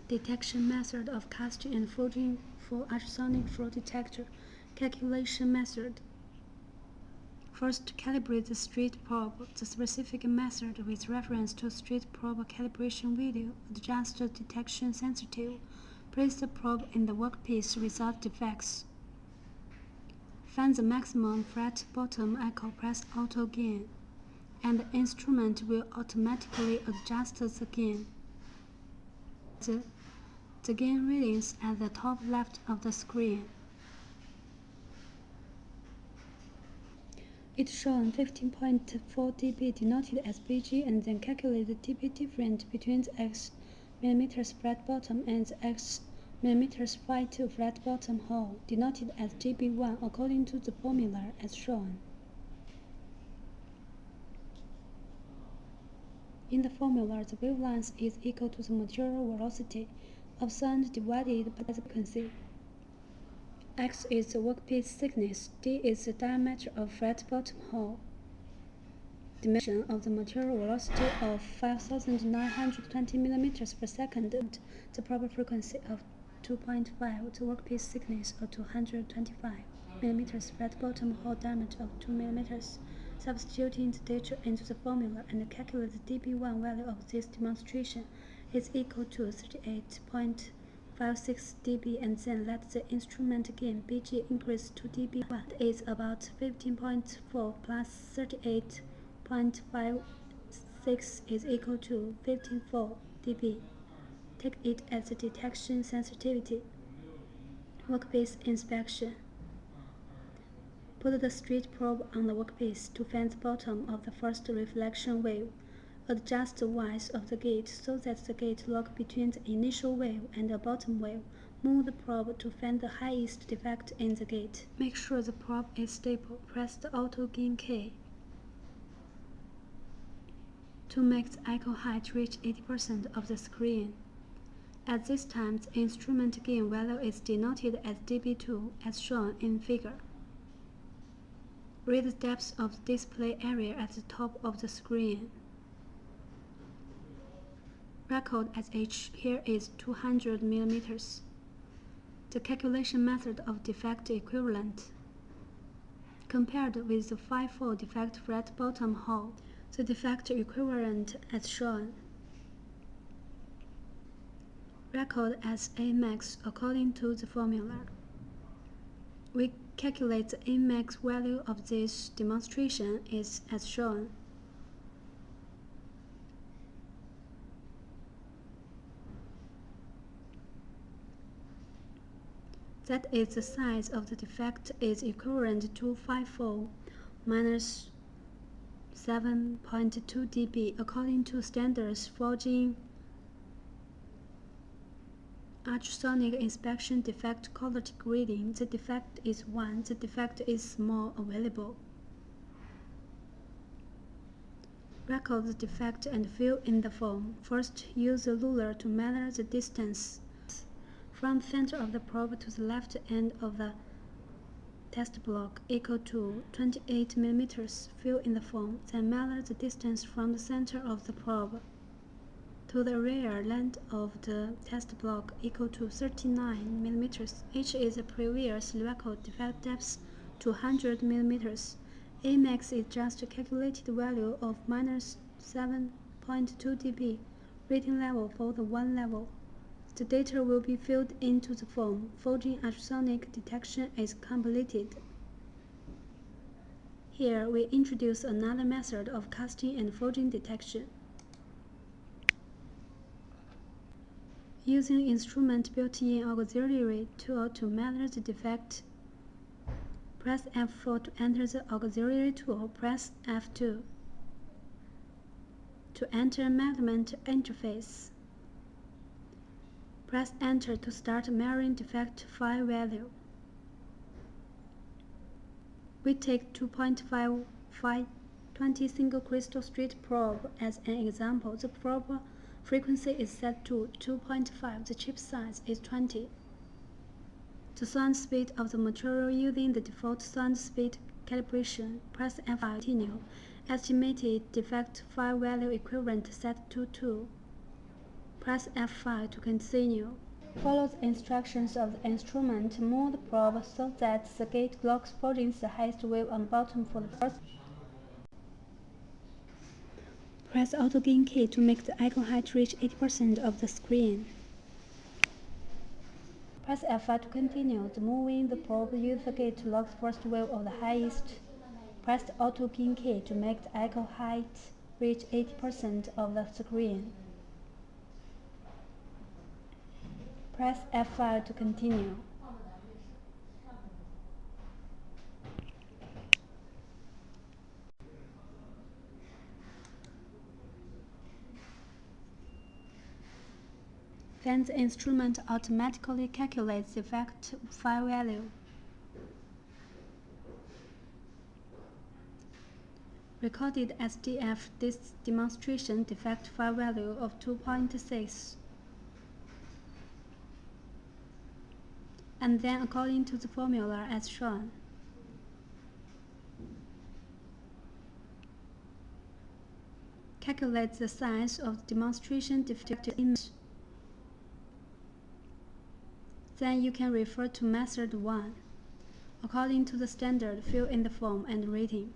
Detection method of casting and folding for ultrasonic flaw detector. Calculation method. First, calibrate the street probe. The specific method with reference to street probe calibration video. Adjust the detection sensitivity. Place the probe in the workpiece without defects. Find the maximum flat bottom echo, press auto gain, and the instrument will automatically adjust the gain. The gain readings at the top left of the screen. It's shown 15.4 dB denoted as BG, and then calculate the dB difference between the X mm flat bottom and the X mm Phi2 flat bottom hole, denoted as dB1 according to the formula as shown. In the formula, the wavelength is equal to the material velocity of sound divided by the frequency. X is the workpiece thickness, D is the diameter of flat bottom hole. Dimension of the material velocity of 5,920 mm per second, the proper frequency of 2.5, the workpiece thickness of 225 mm, flat bottom hole diameter of 2 mm. Substituting the data into the formula and calculate the dB1 value of this demonstration is equal to 38.56 dB, and then let the instrument gain BG increase to dB1. That is about 15.4 plus 38.56 is equal to 15.4 dB. Take it as the detection sensitivity. Workpiece inspection. Put the street probe on the workpiece to find the bottom of the first reflection wave. Adjust the width of the gate so that the gate lock between the initial wave and the bottom wave. Move the probe to find the highest defect in the gate. Make sure the probe is stable. Press the auto gain key to make the echo height reach 80% of the screen. At this time, the instrument gain value is denoted as dB2 as shown in figure. Read the depth of the display area at the top of the screen. Record as H here is 200 mm. The calculation method of defect equivalent. Compared with the 5.4 defect flat bottom hole, the defect equivalent as shown. Record as A max according to the formula. We calculate the A max value of this demonstration is as shown. That is, the size of the defect is equivalent to 5.4 minus 7.2 dB according to standards forging ultrasonic inspection defect quality grading. The defect is 1. The defect is small available. Record the defect and fill in the form. First, use the ruler to measure the distance from the center of the probe to the left end of the test block equal to 28 mm. Fill in the form. Then measure the distance from the center of the probe to the rear length of the test block equal to 39 mm. H is the previous record defect depth 200 mm. A max is just a calculated value of minus 7.2 dB rating level for the one level. The data will be filled into the form. Forging ultrasonic detection is completed. Here we introduce another method of casting and forging detection. Using instrument built-in auxiliary tool to measure the defect, press F4 to enter the auxiliary tool. Press F2 to enter measurement interface. Press Enter to start measuring defect file value. We take 2.55 20 single crystal street probe as an example. The probe frequency is set to 2.5. The chip size is 20. The sound speed of the material using the default sound speed calibration. Press F5 to continue. Estimated defect file value equivalent set to 2. Press F5 to continue. Follow the instructions of the instrument. Move the probe so that the gate locks following the highest wave on the bottom for the first. Press Auto Gain key to make the icon height reach 80% of the screen. Press F5 to continue. Moving the probe, use the gate to lock the first wave of the highest. Press the Auto Gain key to make the icon height reach 80% of the screen. Press F5 to continue. Then the instrument automatically calculates the effect file value. Recorded SDF this demonstration defect file value of 2.6. And then according to the formula as shown. Calculate the size of the demonstration defect image. Then you can refer to method 1. According to the standard, fill in the form and rating.